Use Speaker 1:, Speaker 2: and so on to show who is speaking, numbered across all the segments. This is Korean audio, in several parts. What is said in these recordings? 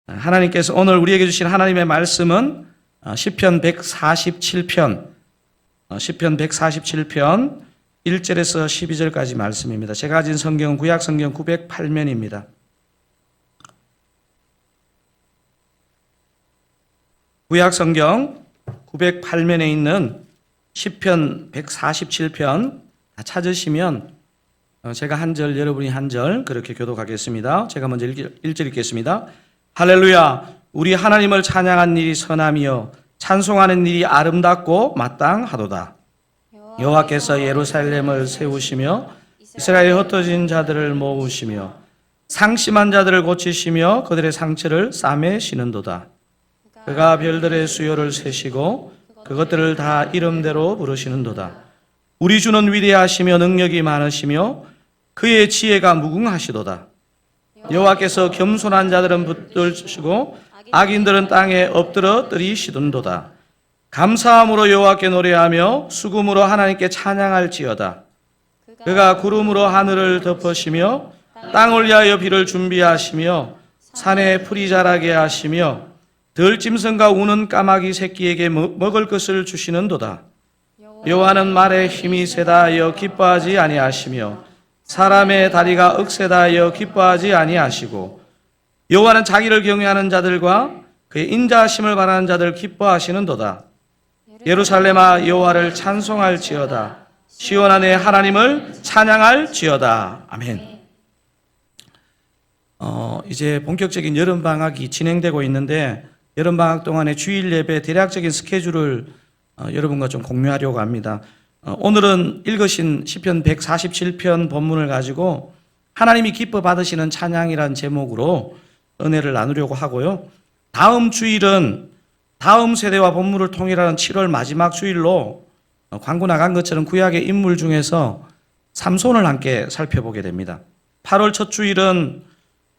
Speaker 1: 하나님께서 오늘 우리에게 주신 하나님의 말씀은 시편 147편 1절에서 12절까지 말씀입니다. 제가 가진 성경은 구약 성경 908면입니다. 구약 성경 908면에 있는 시편 147편 찾으시면 제가 한 절, 여러분이 한 절 그렇게 교독하겠습니다. 제가 먼저 1절 읽겠습니다. 할렐루야! 우리 하나님을 찬양한 일이 선함이요 찬송하는 일이 아름답고 마땅하도다. 여호와께서 예루살렘을 세우시며 이스라엘의 흩어진 자들을 모으시며 상심한 자들을 고치시며 그들의 상처를 싸매시는도다. 그가 별들의 수요를 세시고 그것들을 다 이름대로 부르시는도다. 우리 주는 위대하시며 능력이 많으시며 그의 지혜가 무궁하시도다. 여호와께서 겸손한 자들은 붙들시고 악인들은 땅에 엎드러 뜨리시던도다. 감사함으로 여호와께 노래하며 수금으로 하나님께 찬양할지어다. 그가 구름으로 하늘을 덮으시며 땅을 위하여 비를 준비하시며 산에 풀이 자라게 하시며 들짐승과 우는 까마귀 새끼에게 먹을 것을 주시는도다. 여호와는 말에 힘이 세다 하여 기뻐하지 아니하시며 사람의 다리가 억세다 하여 기뻐하지 아니하시고 여호와는 자기를 경외하는 자들과 그의 인자하심을 바라는 자들 기뻐하시는도다. 예루살렘아 여호와를 찬송할지어다. 시온아 내 하나님을 찬양할지어다. 아멘. 이제 본격적인 여름방학이 진행되고 있는데 여름방학 동안의 주일 예배 대략적인 스케줄을 여러분과 좀 공유하려고 합니다. 오늘은 읽으신 시편 147편 본문을 가지고 하나님이 기뻐 받으시는 찬양이라는 제목으로 은혜를 나누려고 하고요. 다음 주일은 다음 세대와 본문을 통일하는 7월 마지막 주일로 광고 나간 것처럼 구약의 인물 중에서 삼손을 함께 살펴보게 됩니다. 8월 첫 주일은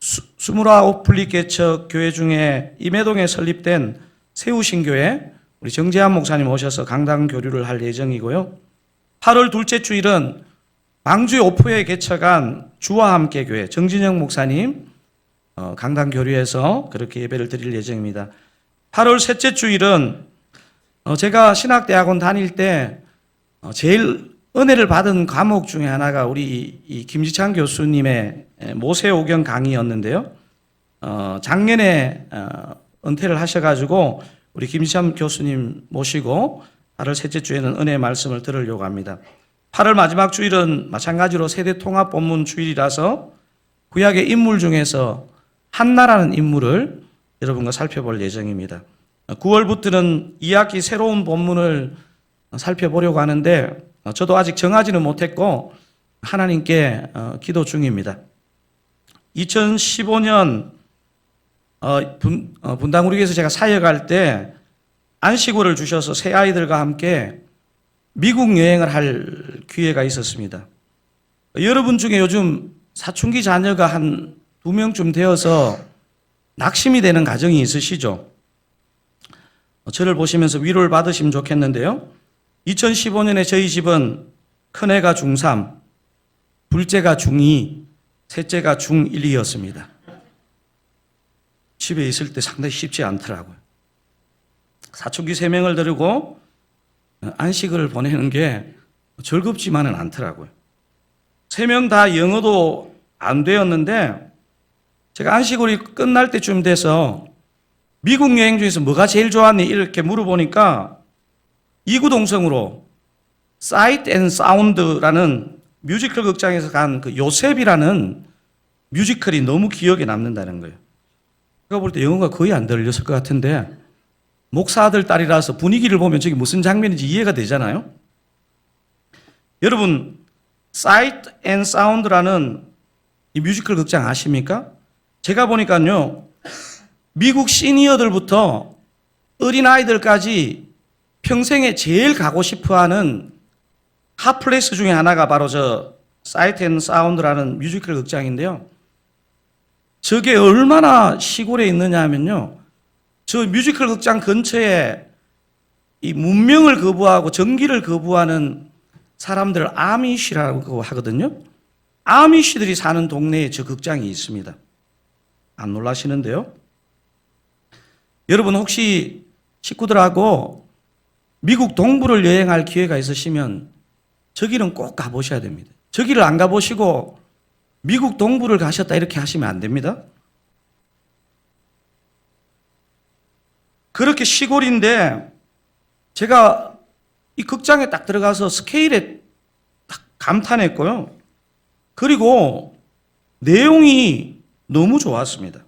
Speaker 1: 29 분립개척 교회 중에 임해동에 설립된 세우신교회 우리 정재한 목사님 오셔서 강단 교류를 할 예정이고요. 8월 둘째 주일은 광주의 오포에 개척한 주와 함께 교회 정진영 목사님 강단 교류에서 그렇게 예배를 드릴 예정입니다. 8월 셋째 주일은 제가 신학대학원 다닐 때 제일 은혜를 받은 과목 중에 하나가 우리 이 김지창 교수님의 모세오경 강의였는데요. 작년에 은퇴를 하셔가지고 우리 김지창 교수님 모시고 8월 셋째 주에는 은혜의 말씀을 들으려고 합니다. 8월 마지막 주일은 마찬가지로 세대 통합 본문 주일이라서 구약의 인물 중에서 한나라는 인물을 여러분과 살펴볼 예정입니다. 9월부터는 2학기 새로운 본문을 살펴보려고 하는데 저도 아직 정하지는 못했고 하나님께 기도 중입니다. 2015년 분당우리교회에서 제가 사역할 때 안식월을 주셔서 새 아이들과 함께 미국 여행을 할 기회가 있었습니다. 여러분 중에 요즘 사춘기 자녀가 한 2명쯤 되어서 낙심이 되는 가정이 있으시죠? 저를 보시면서 위로를 받으시면 좋겠는데요. 2015년에 저희 집은 큰애가 중3, 둘째가 중2, 셋째가 중1이었습니다. 집에 있을 때 상당히 쉽지 않더라고요. 사춘기 3명을 데리고 안식을 보내는 게 즐겁지만은 않더라고요. 3명 다 영어도 안 되었는데 제가 안식월이 끝날 때쯤 돼서 미국 여행 중에서 뭐가 제일 좋았니? 이렇게 물어보니까 이구동성으로 사이트 앤 사운드라는 뮤지컬 극장에서 간 그 요셉이라는 뮤지컬이 너무 기억에 남는다는 거예요. 제가 볼 때 영어가 거의 안 들렸을 것 같은데 목사 아들 딸이라서 분위기를 보면 저게 무슨 장면인지 이해가 되잖아요. 여러분 사이트 앤 사운드라는 이 뮤지컬 극장 아십니까? 제가 보니까요 미국 시니어들부터 어린아이들까지 평생에 제일 가고 싶어하는 핫플레이스 중에 하나가 바로 저 사이트 앤 사운드라는 뮤지컬 극장인데요. 저게 얼마나 시골에 있느냐 하면요. 저 뮤지컬 극장 근처에 이 문명을 거부하고 전기를 거부하는 사람들을 아미시라고 하거든요. 아미시들이 사는 동네에 저 극장이 있습니다. 안 놀라시는데요? 여러분 혹시 식구들하고 미국 동부를 여행할 기회가 있으시면 저기는 꼭 가보셔야 됩니다. 저기를 안 가보시고 미국 동부를 가셨다 이렇게 하시면 안 됩니다. 그렇게 시골인데 제가 이 극장에 딱 들어가서 스케일에 딱 감탄했고요. 그리고 내용이 너무 좋았습니다.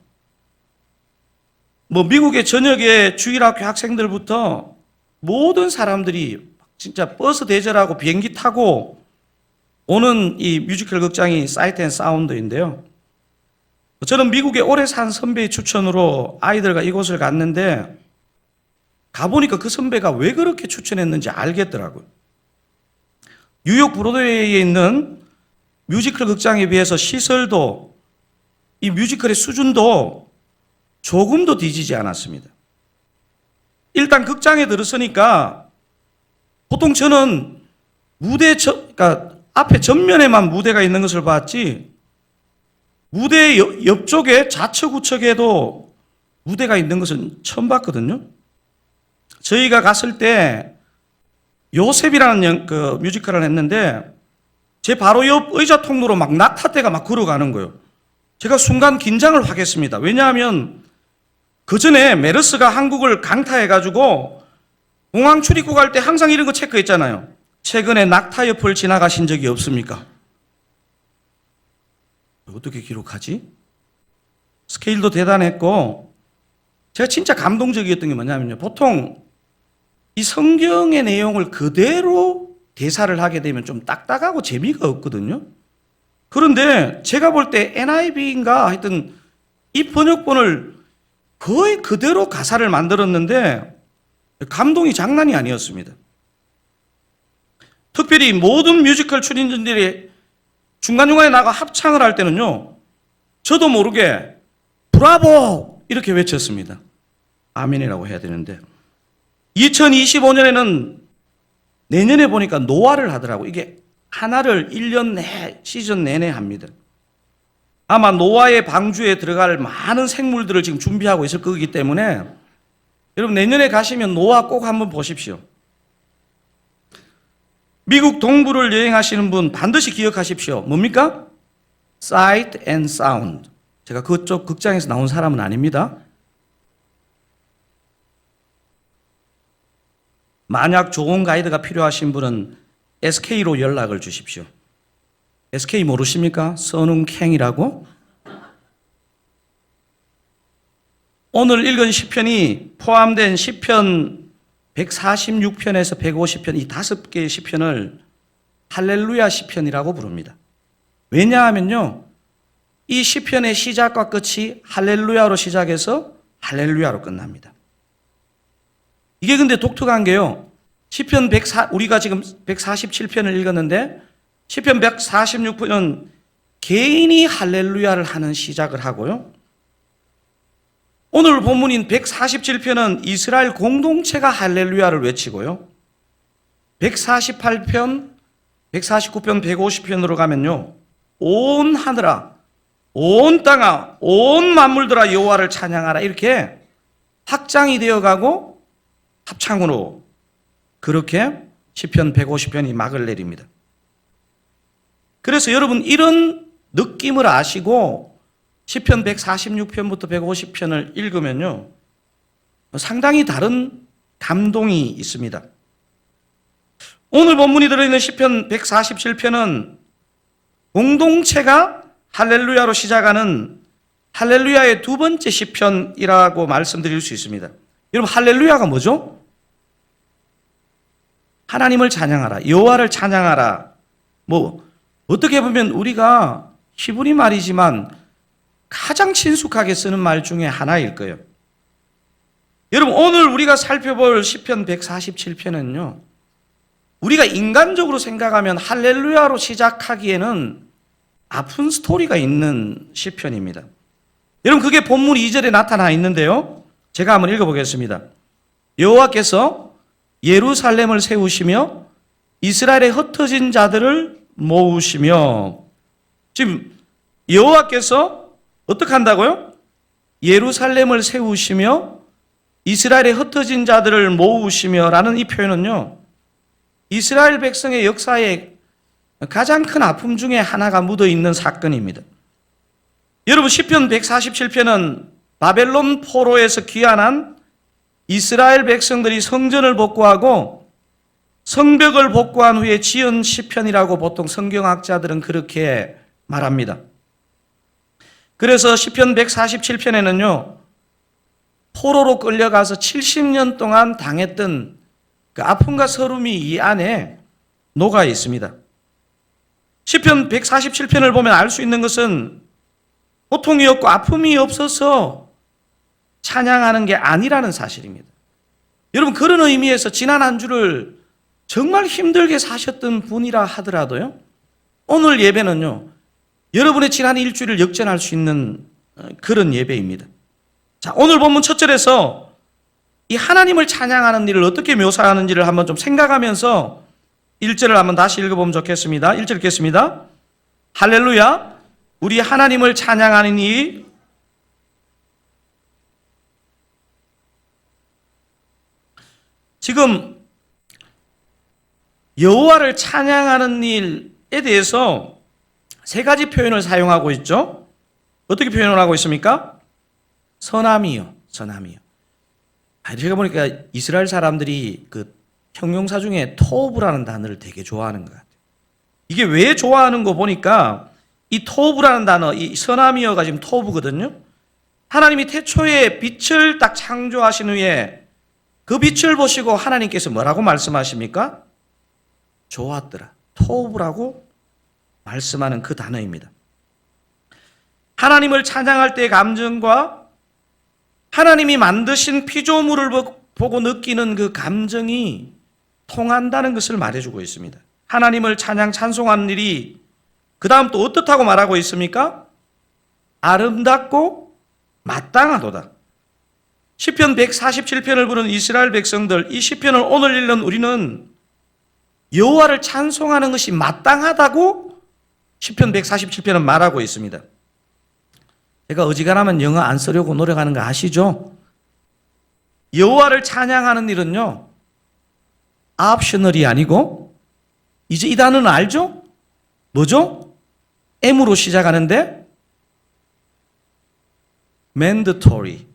Speaker 1: 뭐 미국의 저녁에 주일학교 학생들부터 모든 사람들이 진짜 버스 대절하고 비행기 타고 오는 이 뮤지컬 극장이 사이트 앤 사운드인데요. 저는 미국에 오래 산 선배의 추천으로 아이들과 이곳을 갔는데 가보니까 그 선배가 왜 그렇게 추천했는지 알겠더라고요. 뉴욕 브로드웨이에 있는 뮤지컬 극장에 비해서 시설도 이 뮤지컬의 수준도 조금도 뒤지지 않았습니다. 일단 극장에 들어서니까 보통 저는 그러니까 앞에 전면에만 무대가 있는 것을 봤지 무대 옆쪽에 좌측 우측에도 무대가 있는 것은 처음 봤거든요. 저희가 갔을 때 요셉이라는 그 뮤지컬을 했는데 제 바로 옆 의자 통로로 막 낙타떼가 막 걸어가는 거예요. 제가 순간 긴장을 확 했습니다. 왜냐하면 그 전에 메르스가 한국을 강타해가지고 공항 출입국 갈 때 항상 이런 거 체크했잖아요. 최근에 낙타 옆을 지나가신 적이 없습니까? 어떻게 기록하지? 스케일도 대단했고 제가 진짜 감동적이었던 게 뭐냐면요. 보통 이 성경의 내용을 그대로 대사를 하게 되면 좀 딱딱하고 재미가 없거든요. 그런데 제가 볼 때 NIV인가 하여튼 이 번역본을 거의 그대로 가사를 만들었는데 감동이 장난이 아니었습니다. 특별히 모든 뮤지컬 출연진들이 중간중간에 나가 합창을 할 때는요. 저도 모르게 브라보 이렇게 외쳤습니다. 아멘이라고 해야 되는데 2025년에는 내년에 보니까 노화를 하더라고요. 이게 하나를 1년 내 시즌 내내 합니다. 아마 노화의 방주에 들어갈 많은 생물들을 지금 준비하고 있을 거기 때문에 여러분 내년에 가시면 노화 꼭 한번 보십시오. 미국 동부를 여행하시는 분 반드시 기억하십시오. 뭡니까? Sight and Sound. 제가 그쪽 극장에서 나온 사람은 아닙니다. 만약 좋은 가이드가 필요하신 분은 SK로 연락을 주십시오. SK 모르십니까? 선웅캥이라고? 오늘 읽은 시편이 포함된 시편 146편에서 150편 이 5개의 시편을 할렐루야 시편이라고 부릅니다. 왜냐하면요. 이 시편의 시작과 끝이 할렐루야로 시작해서 할렐루야로 끝납니다. 이게 근데 독특한 게요. 시편 우리가 지금 147편을 읽었는데 시편 146편은 개인이 할렐루야를 하는 시작을 하고요. 오늘 본문인 147편은 이스라엘 공동체가 할렐루야를 외치고요. 148편, 149편, 150편으로 가면요. 온 하늘아, 온 땅아, 온 만물들아 여호와를 찬양하라 이렇게 확장이 되어가고 합창으로 그렇게 시편 150편이 막을 내립니다. 그래서 여러분 이런 느낌을 아시고 시편 146편부터 150편을 읽으면요. 상당히 다른 감동이 있습니다. 오늘 본문이 들어있는 시편 147편은 공동체가 할렐루야로 시작하는 할렐루야의 두 번째 시편이라고 말씀드릴 수 있습니다. 여러분 할렐루야가 뭐죠? 하나님을 찬양하라, 여호와를 찬양하라. 뭐 어떻게 보면 우리가 히브리 말이지만 가장 친숙하게 쓰는 말 중에 하나일 거예요. 여러분 오늘 우리가 살펴볼 시편 147편은요. 우리가 인간적으로 생각하면 할렐루야로 시작하기에는 아픈 스토리가 있는 시편입니다. 여러분 그게 본문 2절에 나타나 있는데요. 제가 한번 읽어보겠습니다. 여호와께서 예루살렘을 세우시며 이스라엘의 흩어진 자들을 모으시며 지금 여호와께서 어떻게 한다고요? 예루살렘을 세우시며 이스라엘의 흩어진 자들을 모으시며 라는 이 표현은요, 이스라엘 백성의 역사에 가장 큰 아픔 중에 하나가 묻어 있는 사건입니다. 여러분, 시편 147편은 바벨론 포로에서 귀환한 이스라엘 백성들이 성전을 복구하고 성벽을 복구한 후에 지은 시편이라고 보통 성경학자들은 그렇게 말합니다. 그래서 시편 147편에는요, 포로로 끌려가서 70년 동안 당했던 그 아픔과 서름이 이 안에 녹아 있습니다. 시편 147편을 보면 알 수 있는 것은 고통이 없고 아픔이 없어서 찬양하는 게 아니라는 사실입니다. 여러분, 그런 의미에서 지난 한 주를 정말 힘들게 사셨던 분이라 하더라도요, 오늘 예배는요, 여러분의 지난 일주일을 역전할 수 있는 그런 예배입니다. 자, 오늘 본문 첫 절에서 이 하나님을 찬양하는 일을 어떻게 묘사하는지를 한번 좀 생각하면서 1절을 한번 다시 읽어보면 좋겠습니다. 1절 읽겠습니다. 할렐루야, 우리 하나님을 찬양하니 지금 여호와를 찬양하는 일에 대해서 세 가지 표현을 사용하고 있죠. 어떻게 표현을 하고 있습니까? 선함이요, 선함이요. 제가 보니까 이스라엘 사람들이 그 형용사 중에 토브라는 단어를 되게 좋아하는 것 같아요. 이게 왜 좋아하는 거 보니까 이 토브라는 단어, 이 선함이어가 지금 토브거든요. 하나님이 태초에 빛을 딱 창조하신 후에 그 빛을 보시고 하나님께서 뭐라고 말씀하십니까? 좋았더라. 토브라고 말씀하는 그 단어입니다. 하나님을 찬양할 때의 감정과 하나님이 만드신 피조물을 보고 느끼는 그 감정이 통한다는 것을 말해주고 있습니다. 하나님을 찬송하는 일이 그 다음 또 어떻다고 말하고 있습니까? 아름답고 마땅하도다. 시편 147편을 부른 이스라엘 백성들, 이 시편을 오늘 읽는 우리는 여호와를 찬송하는 것이 마땅하다고 시편 147편은 말하고 있습니다. 제가 어지간하면 영어 안 쓰려고 노력하는 거 아시죠? 여호와를 찬양하는 일은요, 옵셔널이 아니고, 이제 이 단어는 알죠? 뭐죠? M으로 시작하는데 mandatory.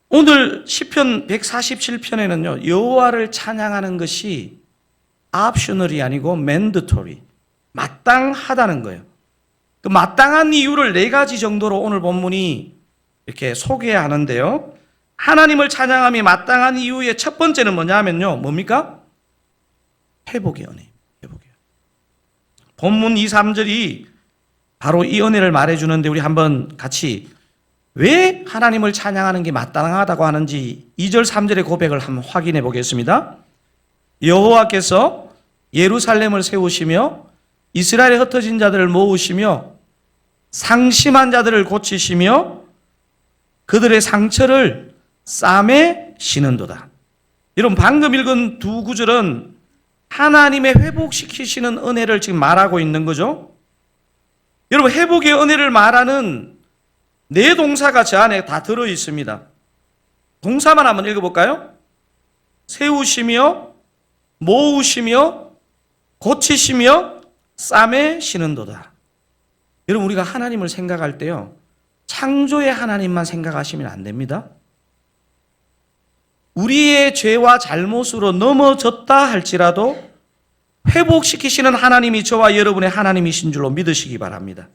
Speaker 1: 오늘 시편 147편에는요, 여호와를 찬양하는 것이 옵셔널이 아니고 mandatory, 마땅하다는 거예요. 그 마땅한 이유를 네 가지 정도로 오늘 본문이 이렇게 소개하는데요, 하나님을 찬양함이 마땅한 이유의 첫 번째는 뭐냐면요, 뭡니까? 회복의 은혜. 회복의 은혜. 본문 2, 3절이 바로 이 은혜를 말해주는데, 우리 한번 같이 왜 하나님을 찬양하는 게 마땅하다고 하는지 2절, 3절의 고백을 한번 확인해 보겠습니다. 여호와께서 예루살렘을 세우시며 이스라엘의 흩어진 자들을 모으시며 상심한 자들을 고치시며 그들의 상처를 쌈에 시는도다. 여러분, 방금 읽은 두 구절은 하나님의 회복시키시는 은혜를 지금 말하고 있는 거죠. 여러분, 회복의 은혜를 말하는 네 동사가 저 안에 다 들어 있습니다. 동사만 한번 읽어볼까요? 세우시며 모으시며 고치시며 쌈에 시는도다. 여러분, 우리가 하나님을 생각할 때요, 창조의 하나님만 생각하시면 안 됩니다. 우리의 죄와 잘못으로 넘어졌다 할지라도 회복시키시는 하나님이 저와 여러분의 하나님이신 줄로 믿으시기 바랍니다.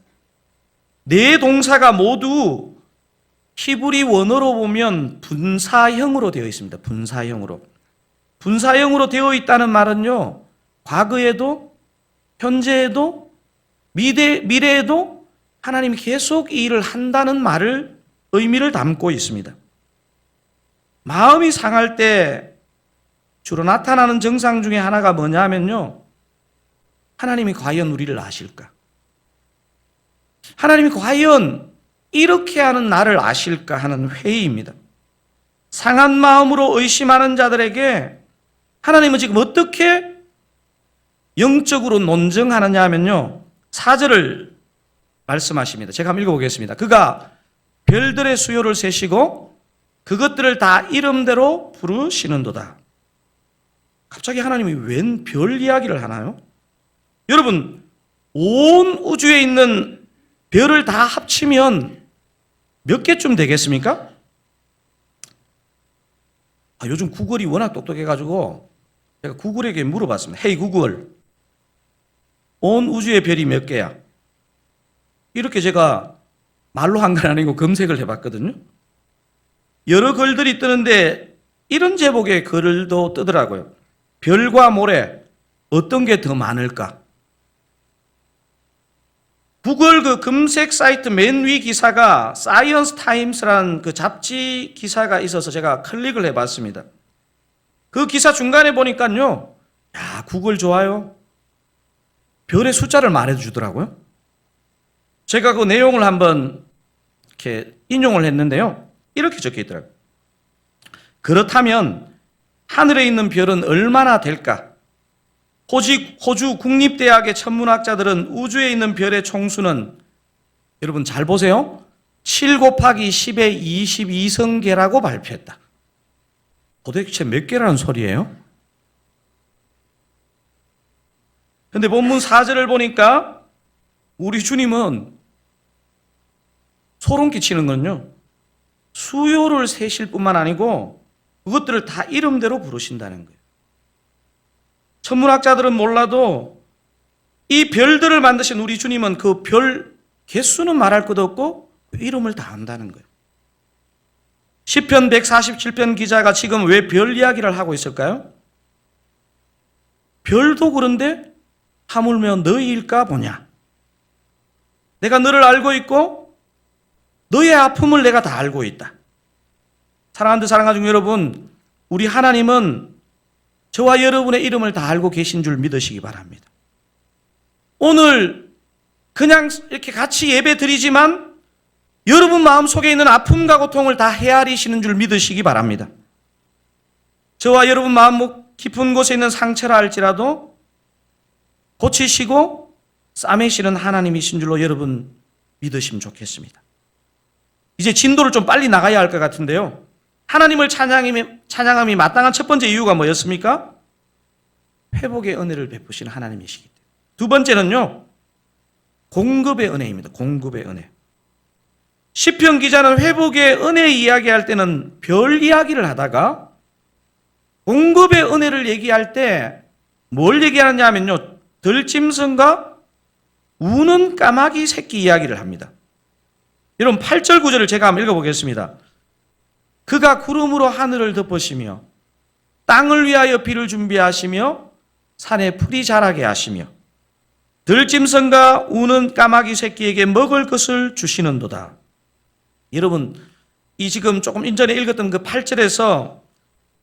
Speaker 1: 네 동사가 모두 히브리 원어로 보면 분사형으로 되어 있습니다. 분사형으로 되어 있다는 말은요, 과거에도 현재에도 미래에도 하나님이 계속 이 일을 한다는 말을, 의미를 담고 있습니다. 마음이 상할 때 주로 나타나는 증상 중에 하나가 뭐냐면요, 하나님이 과연 우리를 아실까? 하나님이 과연 이렇게 하는 나를 아실까 하는 회의입니다. 상한 마음으로 의심하는 자들에게 하나님은 지금 어떻게 영적으로 논증하느냐 하면요, 4절을 말씀하십니다. 제가 한번 읽어보겠습니다. 그가 별들의 수요를 세시고 그것들을 다 이름대로 부르시는도다. 갑자기 하나님이 웬 별 이야기를 하나요? 여러분, 온 우주에 있는 별을 다 합치면 몇 개쯤 되겠습니까? 요즘 구글이 워낙 똑똑해가지고 제가 구글에게 물어봤습니다. 헤이 구글, 온 우주의 별이 몇 개야? 이렇게 제가 말로 한 건 아니고 검색을 해봤거든요. 여러 글들이 뜨는데 이런 제목의 글도 뜨더라고요. 별과 모래 어떤 게 더 많을까? 구글 그 검색 사이트 맨 위 기사가 사이언스 타임스라는 그 잡지 기사가 있어서 제가 클릭을 해봤습니다. 그 기사 중간에 보니까요, 야, 구글 좋아요. 별의 숫자를 말해주더라고요. 제가 그 내용을 한번 이렇게 인용을 했는데요. 이렇게 적혀 있더라고요. 그렇다면 하늘에 있는 별은 얼마나 될까? 호주 국립대학의 천문학자들은 우주에 있는 별의 총수는, 여러분 잘 보세요, 7 곱하기 10의 22성계라고 발표했다. 도대체 몇 개라는 소리예요? 근데 본문 4절을 보니까 우리 주님은 소름 끼치는 건요, 수요를 세실 뿐만 아니고 그것들을 다 이름대로 부르신다는 거예요. 천문학자들은 몰라도 이 별들을 만드신 우리 주님은 그 별 개수는 말할 것도 없고 그 이름을 다 안다는 거예요. 시편 147편 기자가 지금 왜 별 이야기를 하고 있을까요? 별도 그런데 하물며 너희일까 보냐. 내가 너를 알고 있고 너의 아픔을 내가 다 알고 있다. 사랑하는 사랑하는 여러분, 우리 하나님은 저와 여러분의 이름을 다 알고 계신 줄 믿으시기 바랍니다. 오늘 그냥 이렇게 같이 예배 드리지만 여러분 마음속에 있는 아픔과 고통을 다 헤아리시는 줄 믿으시기 바랍니다. 저와 여러분 마음 깊은 곳에 있는 상처라 할지라도 고치시고 싸매시는 하나님이신 줄로 여러분 믿으시면 좋겠습니다. 이제 진도를 좀 빨리 나가야 할 것 같은데요. 하나님을 찬양함이 마땅한 첫 번째 이유가 뭐였습니까? 회복의 은혜를 베푸시는 하나님이시기 때문에. 두 번째는요, 공급의 은혜입니다. 공급의 은혜. 시편 기자는 회복의 은혜 이야기할 때는 별 이야기를 하다가 공급의 은혜를 얘기할 때 뭘 얘기하느냐 하면요, 들짐승과 우는 까마귀 새끼 이야기를 합니다. 여러분 8절 9절을 제가 한번 읽어보겠습니다. 그가 구름으로 하늘을 덮으시며 땅을 위하여 비를 준비하시며 산에 풀이 자라게 하시며 들짐승과 우는 까마귀 새끼에게 먹을 것을 주시는도다. 여러분, 이 지금 조금 인전에 읽었던 그 8절에서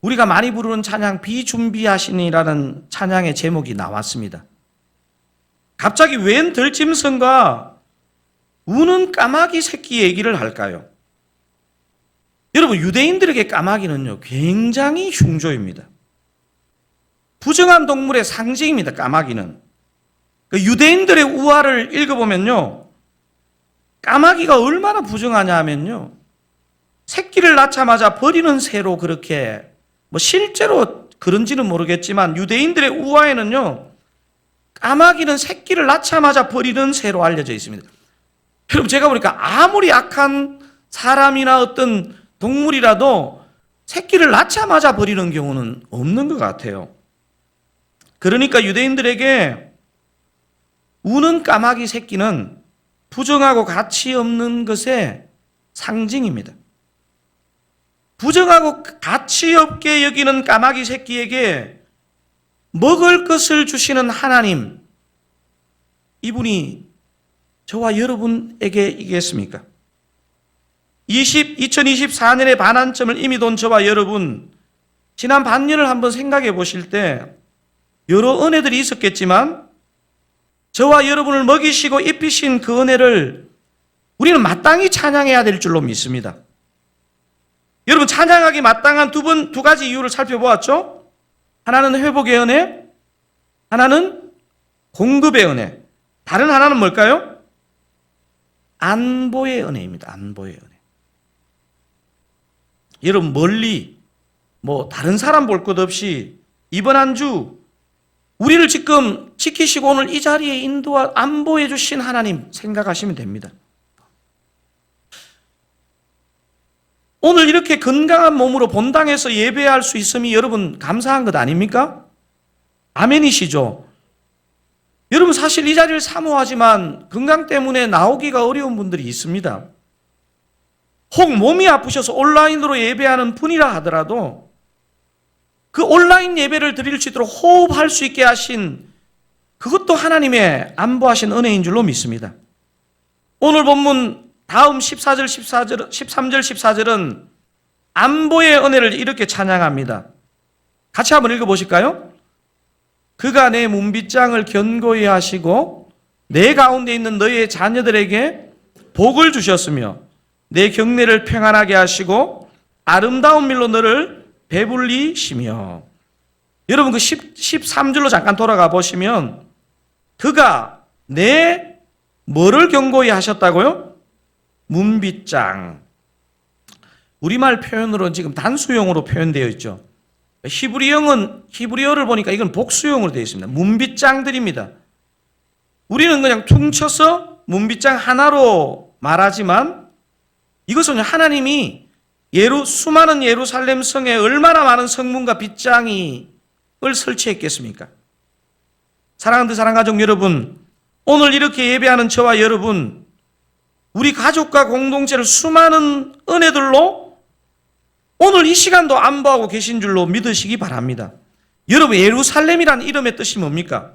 Speaker 1: 우리가 많이 부르는 찬양 비준비하시니라는 찬양의 제목이 나왔습니다. 갑자기 웬 들짐승과 우는 까마귀 새끼 얘기를 할까요? 여러분, 유대인들에게 까마귀는요, 굉장히 흉조입니다. 부정한 동물의 상징입니다, 까마귀는. 그 유대인들의 우화를 읽어보면요, 까마귀가 얼마나 부정하냐 하면요, 새끼를 낳자마자 버리는 새로 그렇게, 실제로 그런지는 모르겠지만 유대인들의 우화에는요, 까마귀는 새끼를 낳자마자 버리는 새로 알려져 있습니다. 여러분, 제가 보니까 아무리 악한 사람이나 어떤 동물이라도 새끼를 낳자마자 버리는 경우는 없는 것 같아요. 그러니까 유대인들에게 우는 까마귀 새끼는 부정하고 가치 없는 것의 상징입니다. 부정하고 가치 없게 여기는 까마귀 새끼에게 먹을 것을 주시는 하나님, 이분이 저와 여러분에게이겠습니까? 2024년의 반환점을 이미 돈 저와 여러분, 지난 반년을 한번 생각해 보실 때 여러 은혜들이 있었겠지만 저와 여러분을 먹이시고 입히신 그 은혜를 우리는 마땅히 찬양해야 될 줄로 믿습니다. 여러분, 찬양하기 마땅한 두 가지 이유를 살펴보았죠? 하나는 회복의 은혜, 하나는 공급의 은혜, 다른 하나는 뭘까요? 안보의 은혜입니다. 안보의 은혜. 여러분 멀리 다른 사람 볼 것 없이 이번 한 주 우리를 지금 지키시고 오늘 이 자리에 인도와 안보해 주신 하나님 생각하시면 됩니다. 오늘 이렇게 건강한 몸으로 본당에서 예배할 수 있음이 여러분 감사한 것 아닙니까? 아멘이시죠? 여러분 사실 이 자리를 사모하지만 건강 때문에 나오기가 어려운 분들이 있습니다. 혹 몸이 아프셔서 온라인으로 예배하는 분이라 하더라도 그 온라인 예배를 드릴 수 있도록 호흡할 수 있게 하신 그것도 하나님의 안보하신 은혜인 줄로 믿습니다. 오늘 본문 다음 13절, 14절은 안보의 은혜를 이렇게 찬양합니다. 같이 한번 읽어보실까요? 그가 내 문빗장을 견고히 하시고 내 가운데 있는 너희의 자녀들에게 복을 주셨으며 내 경내를 평안하게 하시고 아름다운 밀로 너를 배불리시며. 여러분 그 13절로 잠깐 돌아가 보시면 그가 내 뭐를 견고히 하셨다고요? 문빗장. 우리말 표현으로는 지금 단수형으로 표현되어 있죠. 히브리어를 보니까 이건 복수형으로 되어 있습니다. 문빗장들입니다. 우리는 그냥 퉁쳐서 문빗장 하나로 말하지만 이것은 하나님이 수많은 예루살렘 성에 얼마나 많은 성문과 빗장을 설치했겠습니까? 사랑하는 사랑가족 여러분, 오늘 이렇게 예배하는 저와 여러분, 우리 가족과 공동체를 수많은 은혜들로 오늘 이 시간도 안보하고 계신 줄로 믿으시기 바랍니다. 여러분, 예루살렘이란 이름의 뜻이 뭡니까?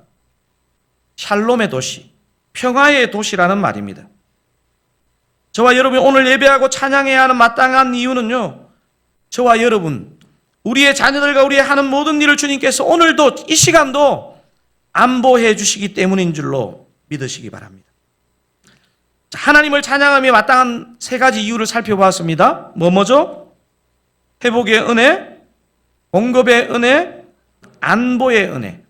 Speaker 1: 샬롬의 도시, 평화의 도시라는 말입니다. 저와 여러분이 오늘 예배하고 찬양해야 하는 마땅한 이유는요, 저와 여러분, 우리의 자녀들과 우리의 하는 모든 일을 주님께서 오늘도 이 시간도 안보해 주시기 때문인 줄로 믿으시기 바랍니다. 하나님을 찬양하며 마땅한 세 가지 이유를 살펴보았습니다. 뭐죠? 회복의 은혜, 공급의 은혜, 안보의 은혜.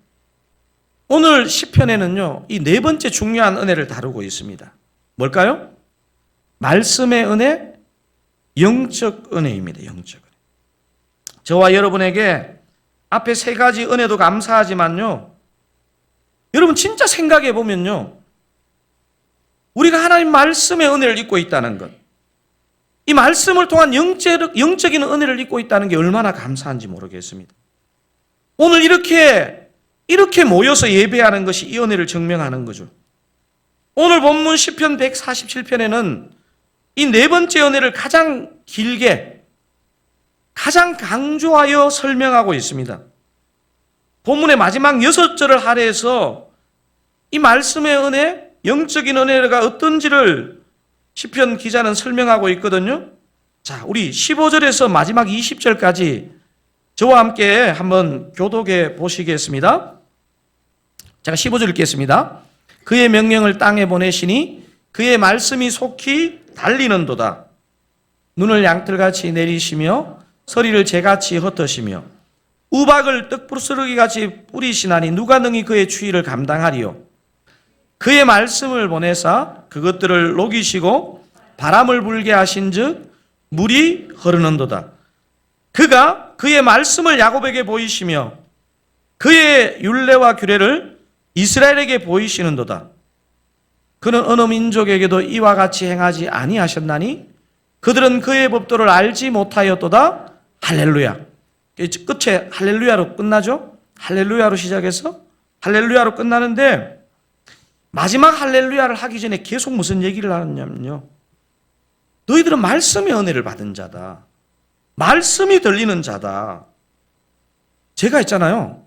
Speaker 1: 오늘 시편에는요, 이 네 번째 중요한 은혜를 다루고 있습니다. 뭘까요? 말씀의 은혜, 영적 은혜입니다. 영적 은혜. 저와 여러분에게 앞에 세 가지 은혜도 감사하지만요, 여러분 진짜 생각해 보면요, 우리가 하나님 말씀의 은혜를 입고 있다는 것, 이 말씀을 통한 영적인 은혜를 입고 있다는 게 얼마나 감사한지 모르겠습니다. 오늘 이렇게 모여서 예배하는 것이 이 은혜를 증명하는 거죠. 오늘 본문 시편 147편에는 이 네 번째 은혜를 가장 길게, 가장 강조하여 설명하고 있습니다. 본문의 마지막 6절을 할애해서 이 말씀의 은혜, 영적인 은혜가 어떤지를 시편 기자는 설명하고 있거든요. 자, 우리 15절에서 마지막 20절까지 저와 함께 한번 교독해 보시겠습니다. 제가 15절 읽겠습니다. 그의 명령을 땅에 보내시니 그의 말씀이 속히 달리는도다. 눈을 양털같이 내리시며 서리를 재같이 흩으시며 우박을 떡부스러기같이 뿌리시나니 누가 능히 그의 추위를 감당하리요. 그의 말씀을 보내사 그것들을 녹이시고 바람을 불게 하신즉 물이 흐르는도다. 그가 그의 말씀을 야곱에게 보이시며 그의 율례와 규례를 이스라엘에게 보이시는도다. 그는 어느 민족에게도 이와 같이 행하지 아니하셨나니 그들은 그의 법도를 알지 못하였도다. 할렐루야. 끝에 할렐루야로 끝나죠? 할렐루야로 시작해서 할렐루야로 끝나는데 마지막 할렐루야를 하기 전에 계속 무슨 얘기를 하느냐면요, 너희들은 말씀의 은혜를 받은 자다. 말씀이 들리는 자다. 제가 했잖아요.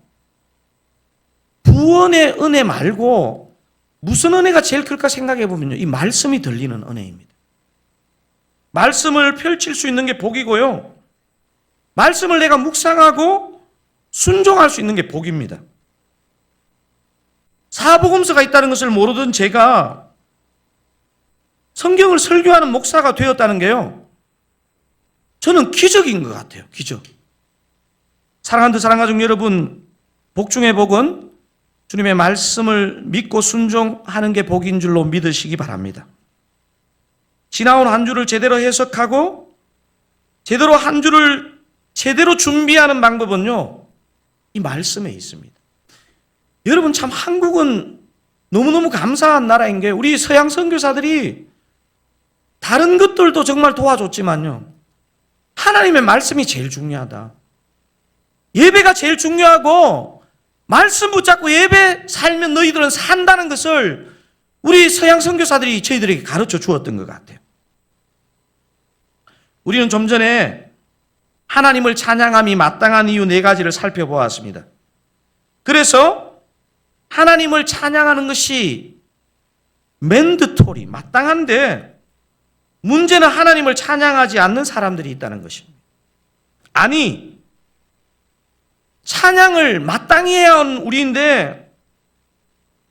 Speaker 1: 구원의 은혜 말고 무슨 은혜가 제일 클까 생각해 보면요, 이 말씀이 들리는 은혜입니다. 말씀을 펼칠 수 있는 게 복이고요, 말씀을 내가 묵상하고 순종할 수 있는 게 복입니다. 사복음서가 있다는 것을 모르던 제가 성경을 설교하는 목사가 되었다는 게요, 저는 기적인 것 같아요. 기적. 사랑하는 사랑가족 여러분, 복 중의 복은 주님의 말씀을 믿고 순종하는 게 복인 줄로 믿으시기 바랍니다. 지나온 한 주를 제대로 해석하고 제대로 한 주를 제대로 준비하는 방법은요, 이 말씀에 있습니다. 여러분, 참 한국은 너무너무 감사한 나라인 게 우리 서양 선교사들이 다른 것들도 정말 도와줬지만요, 하나님의 말씀이 제일 중요하다. 예배가 제일 중요하고 말씀 붙잡고 예배 살면 너희들은 산다는 것을 우리 서양 선교사들이 저희들에게 가르쳐 주었던 것 같아요. 우리는 좀 전에 하나님을 찬양함이 마땅한 이유 4가지를 살펴보았습니다. 그래서 하나님을 찬양하는 것이 맨드토리, 마땅한데 문제는 하나님을 찬양하지 않는 사람들이 있다는 것입니다. 아니, 찬양을 마땅히 해야 하는 우리인데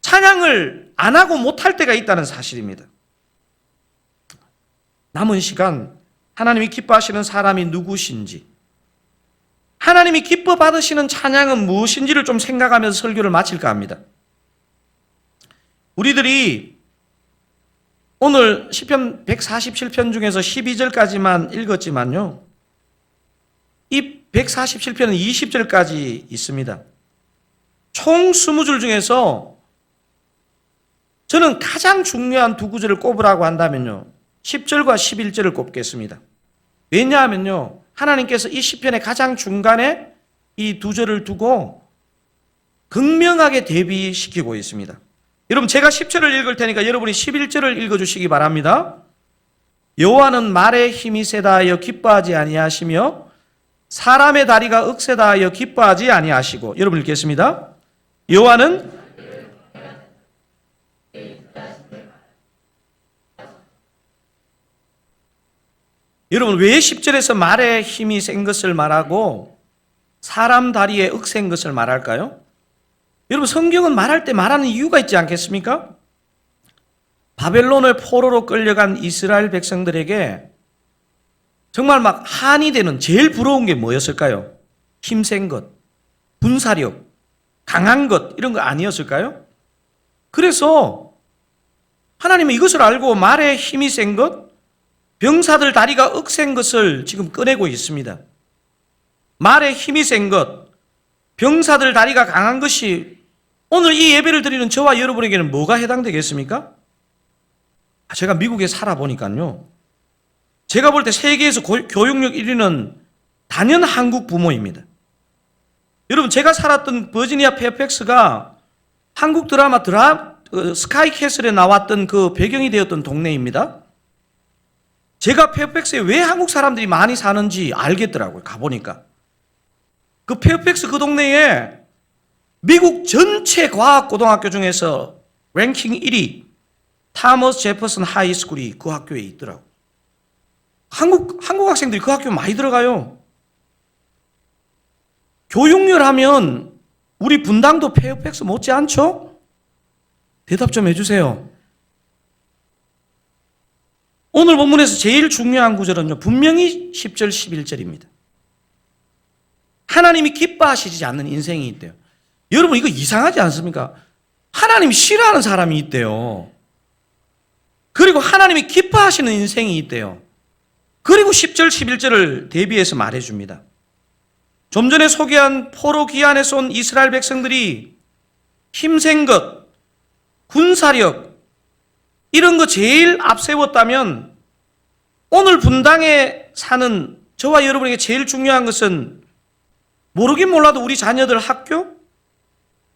Speaker 1: 찬양을 안 하고 못할 때가 있다는 사실입니다. 남은 시간 하나님이 기뻐하시는 사람이 누구신지, 하나님이 기뻐 받으시는 찬양은 무엇인지를 좀 생각하면서 설교를 마칠까 합니다. 우리들이 오늘 시편 147편 중에서 12절까지만 읽었지만요, 이 147편은 20절까지 있습니다. 총 20줄 중에서 저는 가장 중요한 2구절을 꼽으라고 한다면요, 10절과 11절을 꼽겠습니다. 왜냐하면요, 하나님께서 이 시편의 가장 중간에 이 2절을 두고 극명하게 대비시키고 있습니다. 여러분, 제가 10절을 읽을 테니까 여러분이 11절을 읽어주시기 바랍니다. 여호와는 말에 힘이 세다 하여 기뻐하지 아니하시며 사람의 다리가 억세다 하여 기뻐하지 아니하시고, 여러분 읽겠습니다. 여호와는 여러분, 왜 10절에서 말에 힘이 센 것을 말하고 사람 다리에 억센 것을 말할까요? 여러분, 성경은 말할 때 말하는 이유가 있지 않겠습니까? 바벨론의 포로로 끌려간 이스라엘 백성들에게 정말 막 한이 되는 제일 부러운 게 뭐였을까요? 힘센 것, 군사력, 강한 것, 이런 거 아니었을까요? 그래서 하나님은 이것을 알고 말에 힘이 센 것, 병사들 다리가 억센 것을 지금 꺼내고 있습니다. 말에 힘이 센 것, 병사들 다리가 강한 것이 오늘 이 예배를 드리는 저와 여러분에게는 뭐가 해당되겠습니까? 제가 미국에 살아보니까요, 제가 볼 때 세계에서 교육력 1위는 단연 한국 부모입니다. 여러분, 제가 살았던 버지니아 페어팩스가 한국 드라마 스카이 캐슬에 나왔던 그 배경이 되었던 동네입니다. 제가 페어팩스에 왜 한국 사람들이 많이 사는지 알겠더라고요, 가보니까. 그 페어팩스 그 동네에 미국 전체 과학고등학교 중에서 랭킹 1위 타머스 제퍼슨 하이스쿨이 그 학교에 있더라고요. 한국 학생들이 그 학교에 많이 들어가요. 교육열 하면 우리 분당도 페어팩스 못지않죠? 대답 좀 해주세요. 오늘 본문에서 제일 중요한 구절은요, 분명히 10절, 11절입니다. 하나님이 기뻐하시지 않는 인생이 있대요. 여러분, 이거 이상하지 않습니까? 하나님이 싫어하는 사람이 있대요. 그리고 하나님이 기뻐하시는 인생이 있대요. 그리고 10절, 11절을 대비해서 말해줍니다. 좀 전에 소개한 포로 기한에서 온 이스라엘 백성들이 힘센 것, 군사력, 이런 거 제일 앞세웠다면 오늘 분당에 사는 저와 여러분에게 제일 중요한 것은 모르긴 몰라도 우리 자녀들 학교,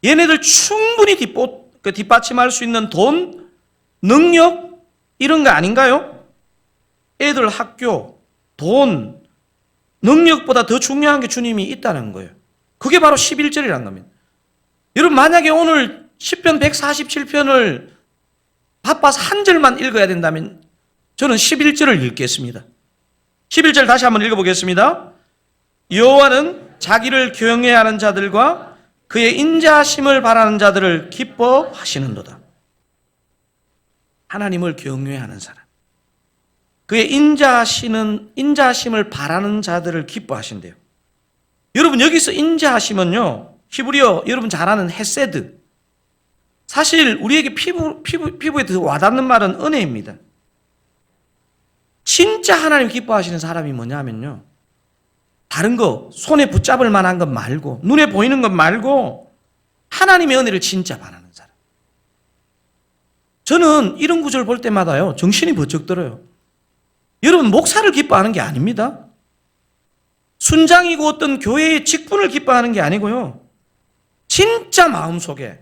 Speaker 1: 얘네들 충분히 뒷받침할 수 있는 돈, 능력, 이런 거 아닌가요? 애들 학교, 돈, 능력보다 더 중요한 게 주님이 있다는 거예요. 그게 바로 11절이라는 겁니다. 여러분, 만약에 오늘 10편 147편을 바빠서 한 절만 읽어야 된다면 저는 11절을 읽겠습니다. 11절 다시 한번 읽어보겠습니다. 여호와는 자기를 경외하는 자들과 그의 인자하심을 바라는 자들을 기뻐하시는도다. 하나님을 경외하는 사람, 그의 인자하심을 바라는 자들을 기뻐하신대요. 여러분, 여기서 인자하심은요, 히브리어 여러분 잘 아는 헤세드, 사실 우리에게 피부에 더 와닿는 말은 은혜입니다. 진짜 하나님 기뻐하시는 사람이 뭐냐면요, 다른 거 손에 붙잡을 만한 것 말고 눈에 보이는 것 말고 하나님의 은혜를 진짜 바라는 사람. 저는 이런 구절 볼 때마다요 정신이 번쩍 들어요. 여러분 목사를 기뻐하는 게 아닙니다. 순장이고 어떤 교회의 직분을 기뻐하는 게 아니고요. 진짜 마음속에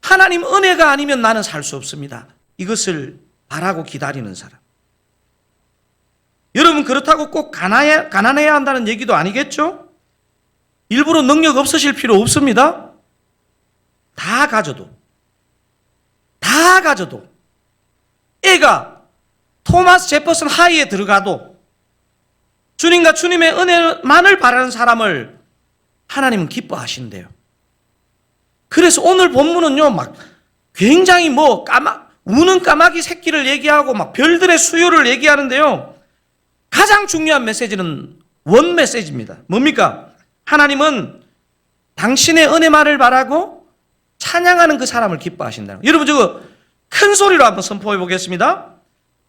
Speaker 1: 하나님 은혜가 아니면 나는 살 수 없습니다. 이것을 바라고 기다리는 사람. 여러분 그렇다고 꼭 가난해야 한다는 얘기도 아니겠죠? 일부러 능력 없으실 필요 없습니다. 다 가져도 애가 토마스 제퍼슨 하이에 들어가도 주님과 주님의 은혜만을 바라는 사람을 하나님은 기뻐하신대요. 그래서 오늘 본문은요 막 굉장히 우는 까마귀 새끼를 얘기하고 막 별들의 수요를 얘기하는데요. 가장 중요한 메시지는 원 메시지입니다. 뭡니까? 하나님은 당신의 은혜만을 바라고 찬양하는 그 사람을 기뻐하신다. 여러분 저거 큰 소리로 한번 선포해 보겠습니다.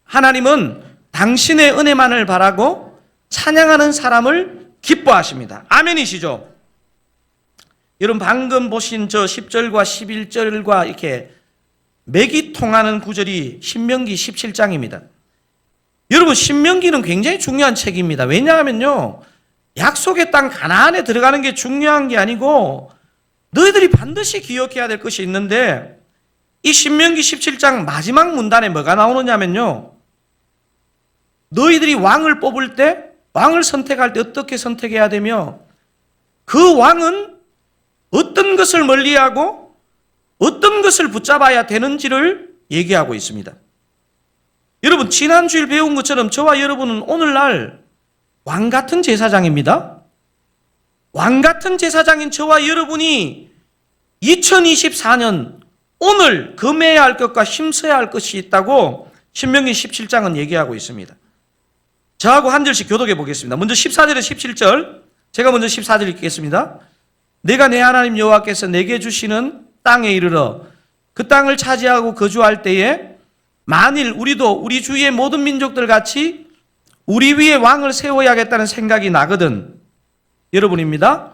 Speaker 1: 하나님은 당신의 은혜만을 바라고 찬양하는 사람을 기뻐하십니다. 아멘이시죠? 여러분 방금 보신 저 10절과 11절과 이렇게 맥이 통하는 구절이 신명기 17장입니다. 여러분 신명기는 굉장히 중요한 책입니다. 왜냐하면요 약속의 땅 가나안에 들어가는 게 중요한 게 아니고 너희들이 반드시 기억해야 될 것이 있는데 이 신명기 17장 마지막 문단에 뭐가 나오느냐면요 너희들이 왕을 뽑을 때 왕을 선택할 때 어떻게 선택해야 되며 그 왕은 어떤 것을 멀리하고 어떤 것을 붙잡아야 되는지를 얘기하고 있습니다. 여러분 지난주일 배운 것처럼 저와 여러분은 오늘날 왕 같은 제사장입니다. 왕 같은 제사장인 저와 여러분이 2024년 오늘 금해야 할 것과 힘써야 할 것이 있다고 신명기 17장은 얘기하고 있습니다. 저하고 한 절씩 교독해 보겠습니다. 먼저 14절에서 17절 제가 먼저 14절 읽겠습니다. 내가 내 하나님 여호와께서 내게 주시는 땅에 이르러 그 땅을 차지하고 거주할 때에 만일 우리도 우리 주위의 모든 민족들 같이 우리 위에 왕을 세워야겠다는 생각이 나거든. 여러분입니다.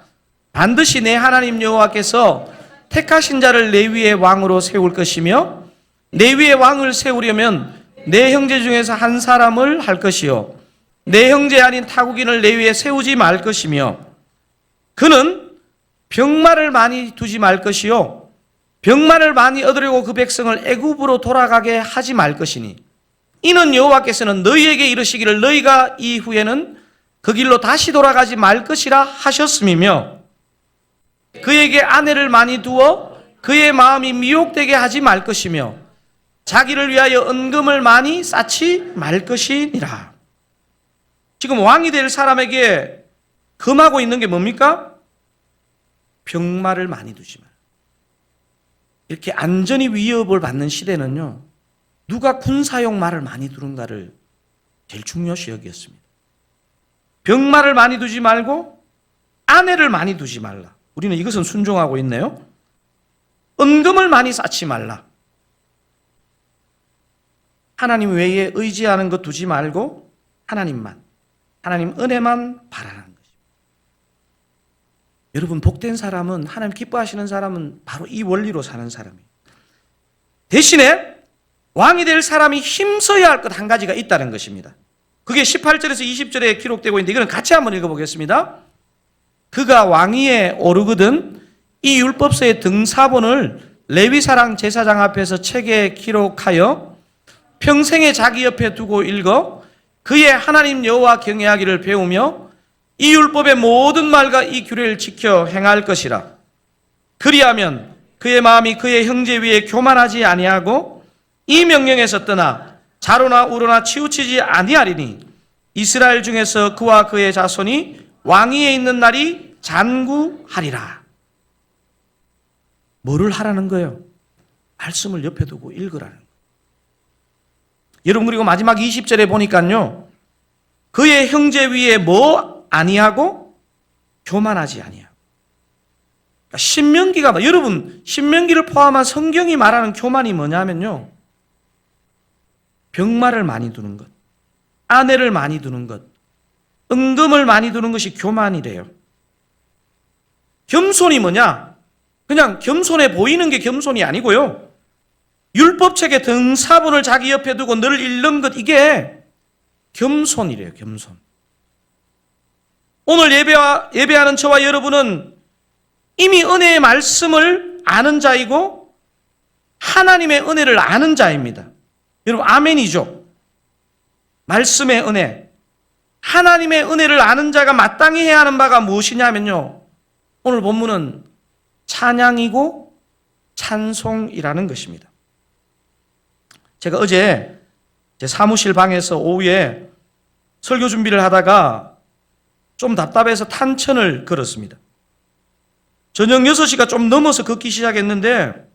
Speaker 1: 반드시 내 하나님 여호와께서 택하신 자를 내 위에 왕으로 세울 것이며 내 위에 왕을 세우려면 내 형제 중에서 한 사람을 할 것이요 내 형제 아닌 타국인을 내 위에 세우지 말 것이며 그는 병마를 많이 두지 말 것이요 병마를 많이 얻으려고 그 백성을 애굽으로 돌아가게 하지 말 것이니 이는 여호와께서는 너희에게 이르시기를 너희가 이후에는 그 길로 다시 돌아가지 말 것이라 하셨음이며 그에게 아내를 많이 두어 그의 마음이 미혹되게 하지 말 것이며 자기를 위하여 은금을 많이 쌓지 말 것이니라. 지금 왕이 될 사람에게 금하고 있는 게 뭡니까? 병마를 많이 두지 말. 이렇게 안전이 위협을 받는 시대는요 누가 군사용 말을 많이 두는가를 제일 중요시 여겼습니다. 병마를 많이 두지 말고 아내를 많이 두지 말라. 우리는 이것은 순종하고 있네요. 은금을 많이 쌓지 말라. 하나님 외에 의지하는 것 두지 말고 하나님만, 하나님 은혜만 바라는 것입니다. 여러분 복된 사람은 하나님 기뻐하시는 사람은 바로 이 원리로 사는 사람이에요. 대신에 왕이 될 사람이 힘써야 할 것 한 가지가 있다는 것입니다. 그게 18절에서 20절에 기록되고 있는데 이거는 같이 한번 읽어보겠습니다. 그가 왕위에 오르거든 이 율법서의 등사본을 레위사랑 제사장 앞에서 책에 기록하여 평생에 자기 옆에 두고 읽어 그의 하나님 여호와 경외하기를 배우며 이 율법의 모든 말과 이 규례를 지켜 행할 것이라. 그리하면 그의 마음이 그의 형제 위에 교만하지 아니하고 이 명령에서 떠나 자로나 우로나 치우치지 아니하리니 이스라엘 중에서 그와 그의 자손이 왕위에 있는 날이 잔구하리라. 뭐를 하라는 거예요? 말씀을 옆에 두고 읽으라는 거예요. 여러분 그리고 마지막 20절에 보니까요 그의 형제 위에 뭐 아니하고 교만하지 아니하고. 그러니까 신명기가 여러분 신명기를 포함한 성경이 말하는 교만이 뭐냐면요 병마를 많이 두는 것, 아내를 많이 두는 것, 은금을 많이 두는 것이 교만이래요. 겸손이 뭐냐? 그냥 겸손해 보이는 게 겸손이 아니고요. 율법책의 등사본을 자기 옆에 두고 늘 읽는 것, 이게 겸손이래요. 겸손. 오늘 예배하는 저와 여러분은 이미 은혜의 말씀을 아는 자이고 하나님의 은혜를 아는 자입니다. 여러분, 아멘이죠? 말씀의 은혜, 하나님의 은혜를 아는 자가 마땅히 해야 하는 바가 무엇이냐면요, 오늘 본문은 찬양이고 찬송이라는 것입니다. 제가 어제 제 사무실 방에서 오후에 설교 준비를 하다가 좀 답답해서 탄천을 걸었습니다. 저녁 6시가 좀 넘어서 걷기 시작했는데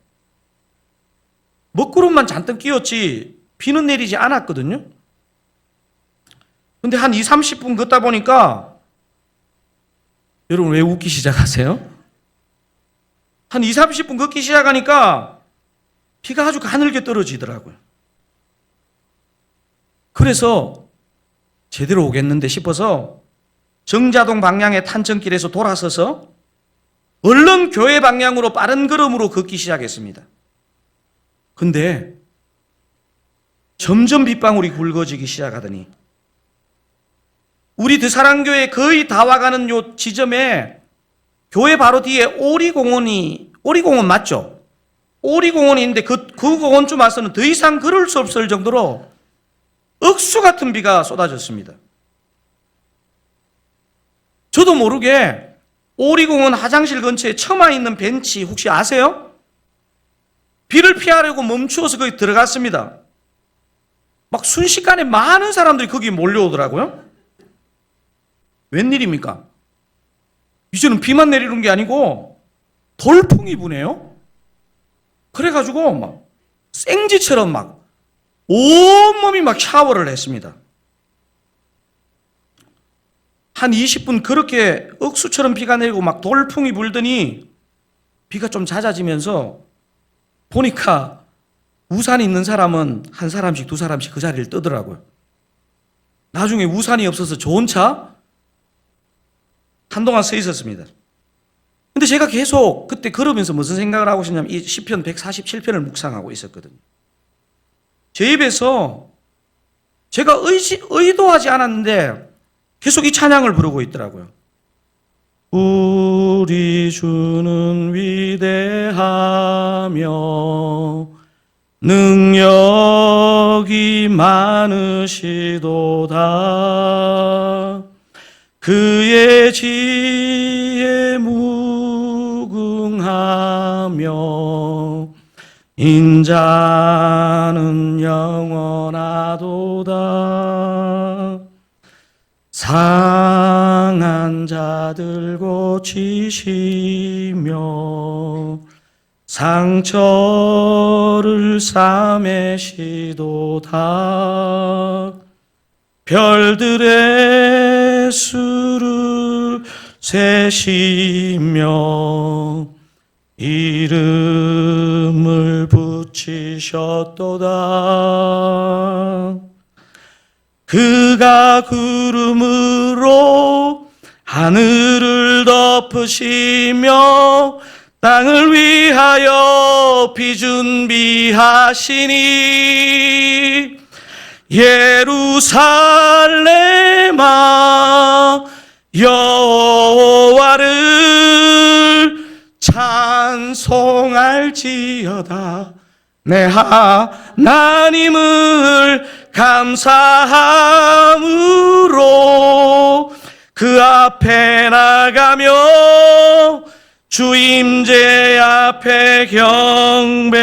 Speaker 1: 먹구름만 잔뜩 끼었지 비는 내리지 않았거든요. 근데 한 20-30분 걷다 보니까, 여러분 왜 웃기 시작하세요? 한 20-30분 걷기 시작하니까 비가 아주 가늘게 떨어지더라고요. 그래서 제대로 오겠는데 싶어서 정자동 방향의 탄천길에서 돌아서서 얼른 교회 방향으로 빠른 걸음으로 걷기 시작했습니다. 근데 점점 빗방울이 굵어지기 시작하더니 우리 드사랑교회 거의 다 와가는 요 지점에 교회 바로 뒤에 오리공원 맞죠? 오리공원이 있는데 그 공원쯤 와서는 더 이상 걸을 수 없을 정도로 억수 같은 비가 쏟아졌습니다. 저도 모르게 오리공원 화장실 근처에 처마 있는 벤치 혹시 아세요? 비를 피하려고 멈추어서 거기 들어갔습니다. 막 순식간에 많은 사람들이 거기 몰려오더라고요. 웬일입니까? 이제는 비만 내리는 게 아니고 돌풍이 부네요. 그래가지고 막 생지처럼 막 온몸이 막 샤워를 했습니다. 한 20분 그렇게 억수처럼 비가 내리고 막 돌풍이 불더니 비가 좀 잦아지면서 보니까 우산이 있는 사람은 한 사람씩 두 사람씩 그 자리를 뜨더라고요. 나중에 우산이 없어서 좋은 차 한동안 서 있었습니다. 근데 제가 계속 그때 걸으면서 무슨 생각을 하고 있었냐면 이 시편 147편을 묵상하고 있었거든요. 제 입에서 제가 의도하지 않았는데 계속 이 찬양을 부르고 있더라고요. 우리 주는 위대하며 능력이 많으시도다. 그의 지혜 무궁하며 인자는 영원하도다. 상한 자들 고치시며 상처를 싸매시도다. 별들의 수를 세시며 이름을 붙이셨도다. 그가 구름으로 하늘을 덮으시며 땅을 위하여 비 준비하시니 예루살렘아 여호와를 찬송할지어다. 내 하나님을 감사함으로 그 앞에 나가며 주 임재 앞에 경배.